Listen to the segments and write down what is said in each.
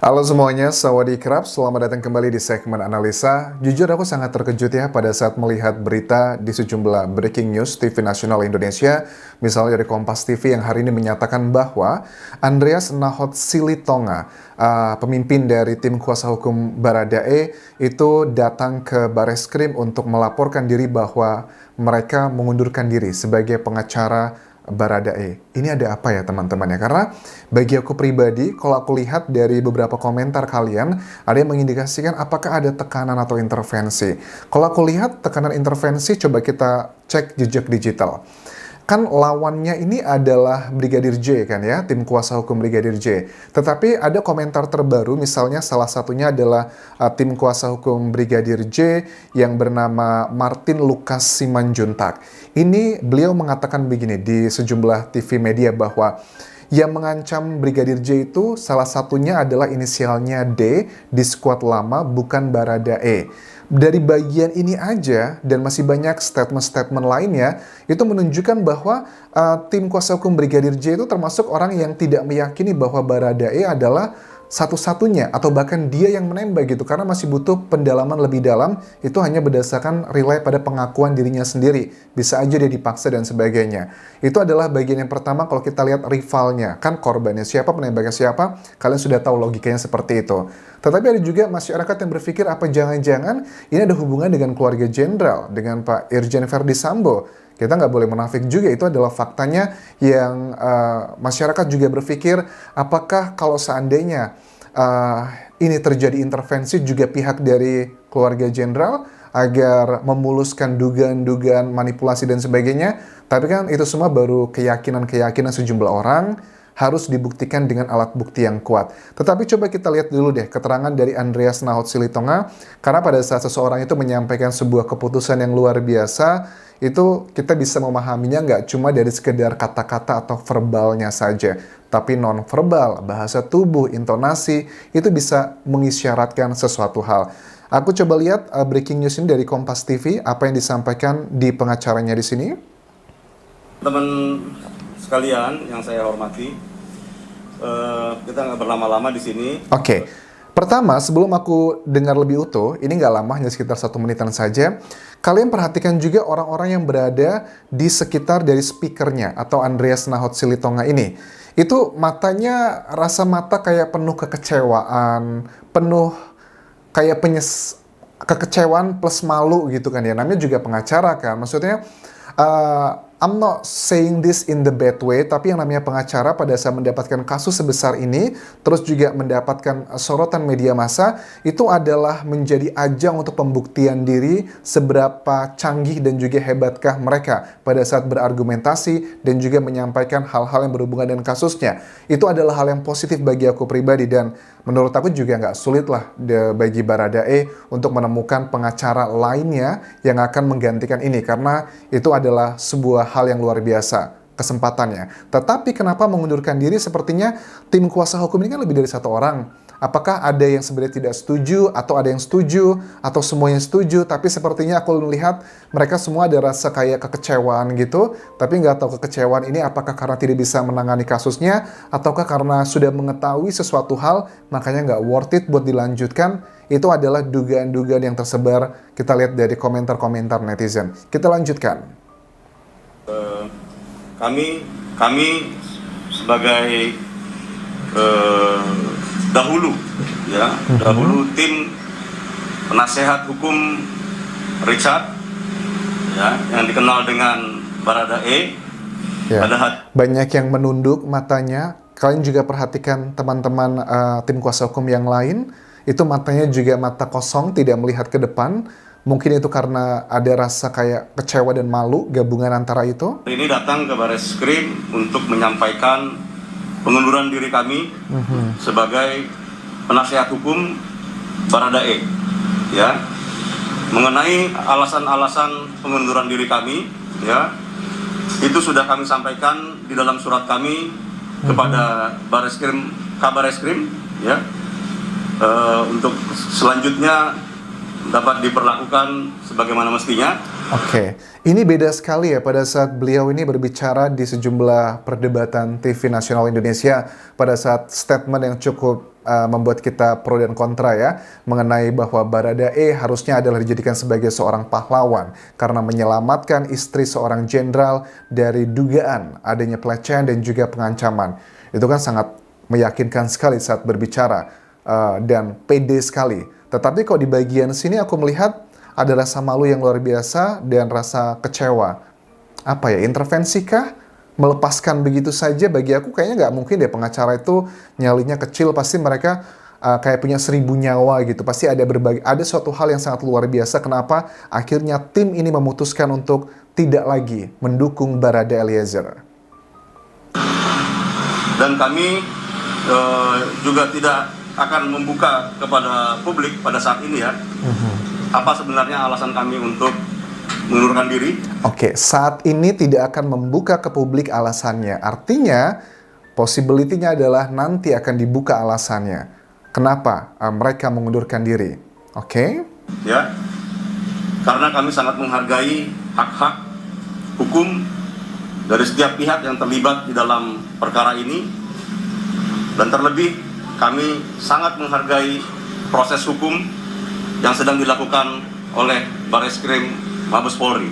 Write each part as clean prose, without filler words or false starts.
Halo semuanya, sawadee-krap, selamat datang kembali di segmen analisa. Jujur aku sangat terkejut ya pada saat melihat berita di sejumlah breaking news TV nasional Indonesia, misalnya dari Kompas TV yang hari ini menyatakan bahwa Andreas Nahot Silitonga, pemimpin dari tim kuasa hukum Baradae, itu datang ke Bareskrim untuk melaporkan diri bahwa mereka mengundurkan diri sebagai pengacara Baradae. Ini ada apa ya teman-teman ya? Karena bagi aku pribadi, kalau aku lihat dari beberapa komentar kalian, ada yang mengindikasikan apakah ada tekanan atau intervensi. Kalau aku lihat tekanan intervensi, coba kita cek jejak digital. Kan lawannya ini adalah Brigadir J kan ya, tim kuasa hukum Brigadir J. Tetapi ada komentar terbaru, misalnya salah satunya adalah tim kuasa hukum Brigadir J yang bernama Martin Lukas Simanjuntak. Ini beliau mengatakan begini di sejumlah TV media bahwa yang mengancam Brigadir J itu salah satunya adalah inisialnya D di skuad lama, bukan Baradae. Dari bagian ini aja dan masih banyak statement-statement lainnya itu menunjukkan bahwa tim kuasa hukum Brigadir J itu termasuk orang yang tidak meyakini bahwa Baradae adalah satu-satunya atau bahkan dia yang menembak gitu, karena masih butuh pendalaman lebih dalam. Itu hanya berdasarkan relay pada pengakuan dirinya sendiri, bisa aja dia dipaksa dan sebagainya. Itu adalah bagian yang pertama. Kalau kita lihat rivalnya, kan korbannya siapa, penembaknya siapa, kalian sudah tahu logikanya seperti itu. Tetapi ada juga masyarakat yang berpikir apa jangan-jangan ini ada hubungan dengan keluarga jenderal, dengan Pak Irjen Verdi Sambo. Kita nggak boleh menafik juga, itu adalah faktanya yang masyarakat juga berpikir, apakah kalau seandainya ini terjadi intervensi juga pihak dari keluarga jenderal agar memuluskan dugaan-dugaan manipulasi dan sebagainya. Tapi kan itu semua baru keyakinan-keyakinan sejumlah orang, harus dibuktikan dengan alat bukti yang kuat. Tetapi coba kita lihat dulu deh keterangan dari Andreas Nahot Silitonga, karena pada saat seseorang itu menyampaikan sebuah keputusan yang luar biasa, itu kita bisa memahaminya nggak cuma dari sekedar kata-kata atau verbalnya saja, tapi non-verbal, bahasa tubuh, intonasi, itu bisa mengisyaratkan sesuatu hal. Aku coba lihat breaking news ini dari Kompas TV, apa yang disampaikan di pengacaranya di sini. Teman sekalian yang saya hormati, kita nggak berlama-lama di sini. Oke. Pertama, sebelum aku dengar lebih utuh, ini nggak lama, hanya sekitar 1 menitan saja. Kalian perhatikan juga orang-orang yang berada di sekitar dari speakernya atau Andreas Nahot Silitonga ini. Itu matanya, rasa mata kayak penuh kekecewaan, penuh kayak kekecewaan plus malu gitu kan ya. Namanya juga pengacara kan. Maksudnya, I'm not saying this in the bad way, tapi yang namanya pengacara pada saat mendapatkan kasus sebesar ini, terus juga mendapatkan sorotan media massa, itu adalah menjadi ajang untuk pembuktian diri seberapa canggih dan juga hebatkah mereka pada saat berargumentasi dan juga menyampaikan hal-hal yang berhubungan dengan kasusnya. Itu adalah hal yang positif bagi aku pribadi, dan menurut aku juga nggak sulit lah bagi Baradae untuk menemukan pengacara lainnya yang akan menggantikan ini, karena itu adalah sebuah hal yang luar biasa kesempatannya. Tetapi kenapa mengundurkan diri? Sepertinya tim kuasa hukum ini kan lebih dari 1 orang. Apakah ada yang sebenarnya tidak setuju, atau ada yang setuju, atau semuanya setuju? Tapi sepertinya aku melihat mereka semua ada rasa kayak kekecewaan gitu. Tapi nggak tahu kekecewaan ini apakah karena tidak bisa menangani kasusnya, ataukah karena sudah mengetahui sesuatu hal, makanya nggak worth it buat dilanjutkan. Itu adalah dugaan-dugaan yang tersebar. Kita lihat dari komentar-komentar netizen. Kita lanjutkan. Kami sebagai dahulu tim penasehat hukum Richard ya, yang dikenal dengan Baradae ya. Banyak yang menunduk matanya. Kalian juga perhatikan teman-teman tim kuasa hukum yang lain, itu matanya juga mata kosong, tidak melihat ke depan. Mungkin itu karena ada rasa kayak kecewa dan malu, gabungan antara itu. Ini datang ke Bareskrim untuk menyampaikan pengunduran diri kami sebagai penasihat hukum Baradae, ya, mengenai alasan-alasan pengunduran diri kami, ya, itu sudah kami sampaikan di dalam surat kami kepada Kabareskrim, ya, untuk selanjutnya dapat diperlakukan sebagaimana mestinya. Oke, ini beda sekali ya pada saat beliau ini berbicara di sejumlah perdebatan TV nasional Indonesia pada saat statement yang cukup membuat kita pro dan kontra ya, mengenai bahwa Baradae harusnya adalah dijadikan sebagai seorang pahlawan karena menyelamatkan istri seorang jenderal dari dugaan adanya pelecehan dan juga pengancaman. Itu kan sangat meyakinkan sekali saat berbicara dan pede sekali. Tetapi kok di bagian sini aku melihat ada rasa malu yang luar biasa dan rasa kecewa. Apa ya, intervensi kah? Melepaskan begitu saja, bagi aku kayaknya nggak mungkin deh. Pengacara itu nyalinya kecil, pasti mereka kayak punya 1000 nyawa gitu. Pasti ada suatu hal yang sangat luar biasa kenapa akhirnya tim ini memutuskan untuk tidak lagi mendukung Barada Eliezer. Dan kami juga tidak akan membuka kepada publik pada saat ini ya, apa sebenarnya alasan kami untuk mengundurkan diri. Oke, saat ini tidak akan membuka ke publik alasannya. Artinya, possibility-nya adalah nanti akan dibuka alasannya. Kenapa mereka mengundurkan diri? Oke? Ya, karena kami sangat menghargai hak-hak hukum dari setiap pihak yang terlibat di dalam perkara ini. Dan terlebih, kami sangat menghargai proses hukum yang sedang dilakukan oleh Bareskrim Mabes Polri.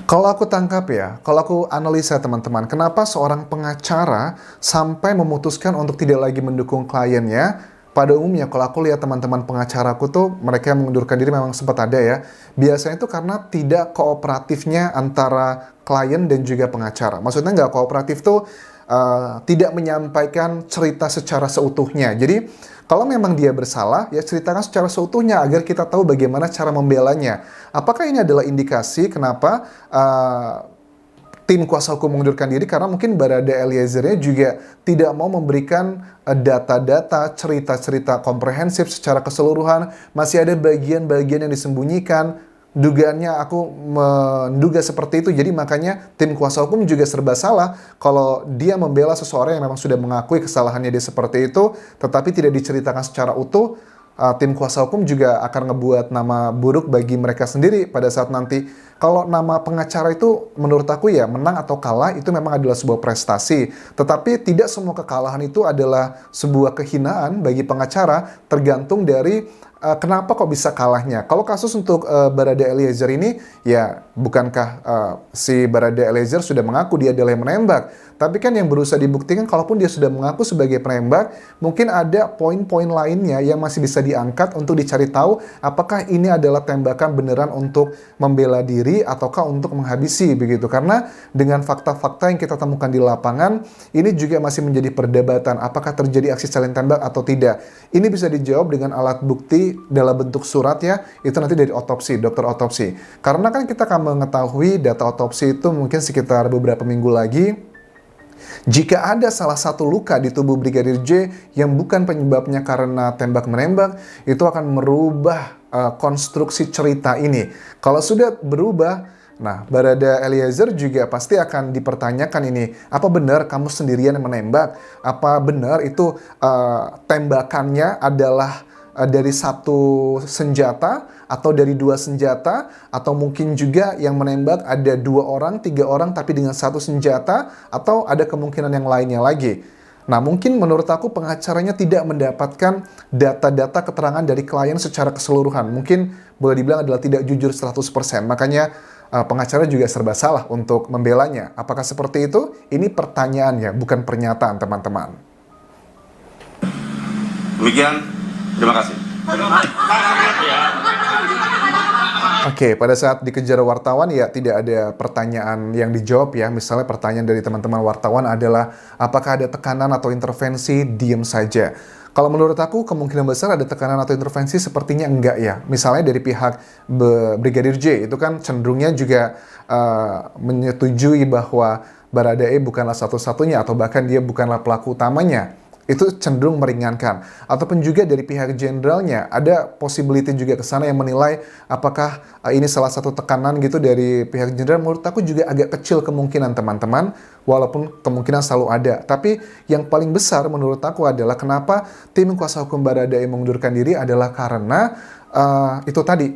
Kalau aku tangkap ya, kalau aku analisa teman-teman, kenapa seorang pengacara sampai memutuskan untuk tidak lagi mendukung kliennya? Pada umumnya kalau aku lihat teman-teman pengacaraku tuh, mereka yang mengundurkan diri memang sempat ada ya. Biasanya itu karena tidak kooperatifnya antara klien dan juga pengacara. Maksudnya nggak kooperatif tuh tidak menyampaikan cerita secara seutuhnya. Jadi kalau memang dia bersalah, ya ceritakan secara seutuhnya agar kita tahu bagaimana cara membelanya. Apakah ini adalah indikasi kenapa tim kuasa hukum mengundurkan diri? Karena mungkin Barada Eliezer-nya juga tidak mau memberikan data-data, cerita-cerita komprehensif secara keseluruhan. Masih ada bagian-bagian yang disembunyikan. Dugaannya aku menduga seperti itu, jadi makanya tim kuasa hukum juga serba salah kalau dia membela seseorang yang memang sudah mengakui kesalahannya dia seperti itu, tetapi tidak diceritakan secara utuh. Tim kuasa hukum juga akan ngebuat nama buruk bagi mereka sendiri pada saat nanti. Kalau nama pengacara itu menurut aku ya menang atau kalah itu memang adalah sebuah prestasi, tetapi tidak semua kekalahan itu adalah sebuah kehinaan bagi pengacara, tergantung dari kenapa kok bisa kalahnya. Kalau kasus untuk Barada Eliezer ini, ya bukankah si Barada Eliezer sudah mengaku dia adalah yang menembak? Tapi kan yang berusaha dibuktikan, kalaupun dia sudah mengaku sebagai penembak, mungkin ada poin-poin lainnya yang masih bisa diangkat untuk dicari tahu apakah ini adalah tembakan beneran untuk membela diri ataukah untuk menghabisi begitu. Karena dengan fakta-fakta yang kita temukan di lapangan, ini juga masih menjadi perdebatan apakah terjadi aksi saling tembak atau tidak. Ini bisa dijawab dengan alat bukti dalam bentuk surat ya, itu nanti dari otopsi, dokter otopsi. Karena kan kita akan mengetahui data otopsi itu mungkin sekitar beberapa minggu lagi. Jika ada salah satu luka di tubuh Brigadir J yang bukan penyebabnya karena tembak-menembak, itu akan merubah konstruksi cerita ini. Kalau sudah berubah, nah Barada Eliezer juga pasti akan dipertanyakan ini, apa benar kamu sendirian yang menembak? Apa benar itu tembakannya adalah dari satu senjata atau dari 2 senjata, atau mungkin juga yang menembak ada 2 orang, 3 orang tapi dengan 1 senjata, atau ada kemungkinan yang lainnya lagi. Nah mungkin menurut aku pengacaranya tidak mendapatkan data-data keterangan dari klien secara keseluruhan. Mungkin boleh dibilang adalah tidak jujur 100%. Makanya pengacara juga serba salah untuk membelanya. Apakah seperti itu? Ini pertanyaannya, bukan pernyataan teman-teman. Demikian. Terima kasih. Oke, pada saat dikejar wartawan ya tidak ada pertanyaan yang dijawab ya. Misalnya pertanyaan dari teman-teman wartawan adalah apakah ada tekanan atau intervensi, diem saja. Kalau menurut aku kemungkinan besar ada tekanan atau intervensi sepertinya enggak ya. Misalnya dari pihak Brigadir J itu kan cenderungnya juga menyetujui bahwa Baradae bukanlah satu-satunya atau bahkan dia bukanlah pelaku utamanya. Itu cenderung meringankan. Ataupun juga dari pihak jenderalnya, ada possibility juga ke sana yang menilai apakah ini salah satu tekanan gitu dari pihak jenderal. Menurut aku juga agak kecil kemungkinan teman-teman, walaupun kemungkinan selalu ada. Tapi yang paling besar menurut aku adalah kenapa tim kuasa hukum Baradae mengundurkan diri adalah karena itu tadi,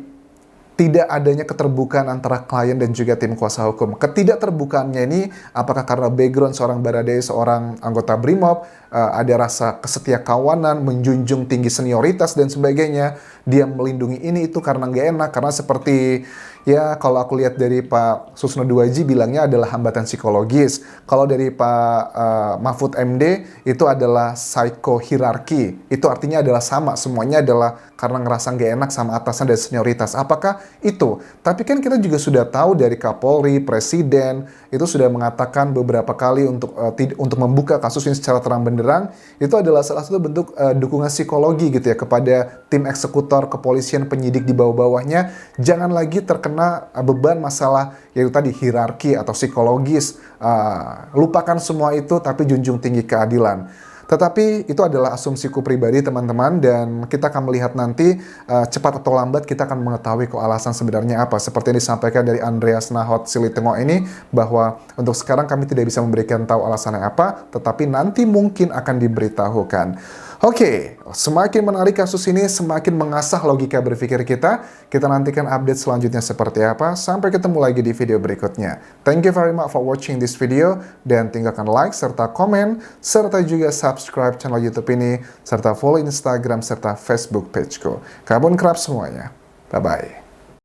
tidak adanya keterbukaan antara klien dan juga tim kuasa hukum. Ketidakterbukaannya ini apakah karena background seorang Baradae, seorang anggota BRIMOB, ada rasa kesetiakawanan, menjunjung tinggi senioritas dan sebagainya, dia melindungi ini itu karena nggak enak, karena seperti ya kalau aku lihat dari Pak Susno Duwaji bilangnya adalah hambatan psikologis. Kalau dari Pak Mahfud MD itu adalah psikohierarki. Itu artinya adalah sama, semuanya adalah karena ngerasa nggak enak sama atasan dan senioritas. Apakah itu? Tapi kan kita juga sudah tahu dari Kapolri, Presiden, itu sudah mengatakan beberapa kali untuk membuka kasus ini secara terang benderang, itu adalah salah satu bentuk dukungan psikologi gitu ya kepada tim eksekutor, kepolisian, penyidik di bawah-bawahnya, jangan lagi terkena beban masalah yaitu tadi hierarki atau psikologis. Lupakan semua itu tapi junjung tinggi keadilan. Tetapi itu adalah asumsiku pribadi teman-teman, dan kita akan melihat nanti cepat atau lambat kita akan mengetahui kok alasan sebenarnya apa. Seperti yang disampaikan dari Andreas Nahot Silitengok ini, bahwa untuk sekarang kami tidak bisa memberikan tahu alasannya apa, tetapi nanti mungkin akan diberitahukan. Oke, semakin menarik kasus ini, semakin mengasah logika berpikir kita. Kita nantikan update selanjutnya seperti apa. Sampai ketemu lagi di video berikutnya. Thank you very much for watching this video. Dan tinggalkan like, serta komen, serta juga subscribe channel YouTube ini, serta follow Instagram serta Facebook pageku. Kabun kerap semuanya. Bye-bye.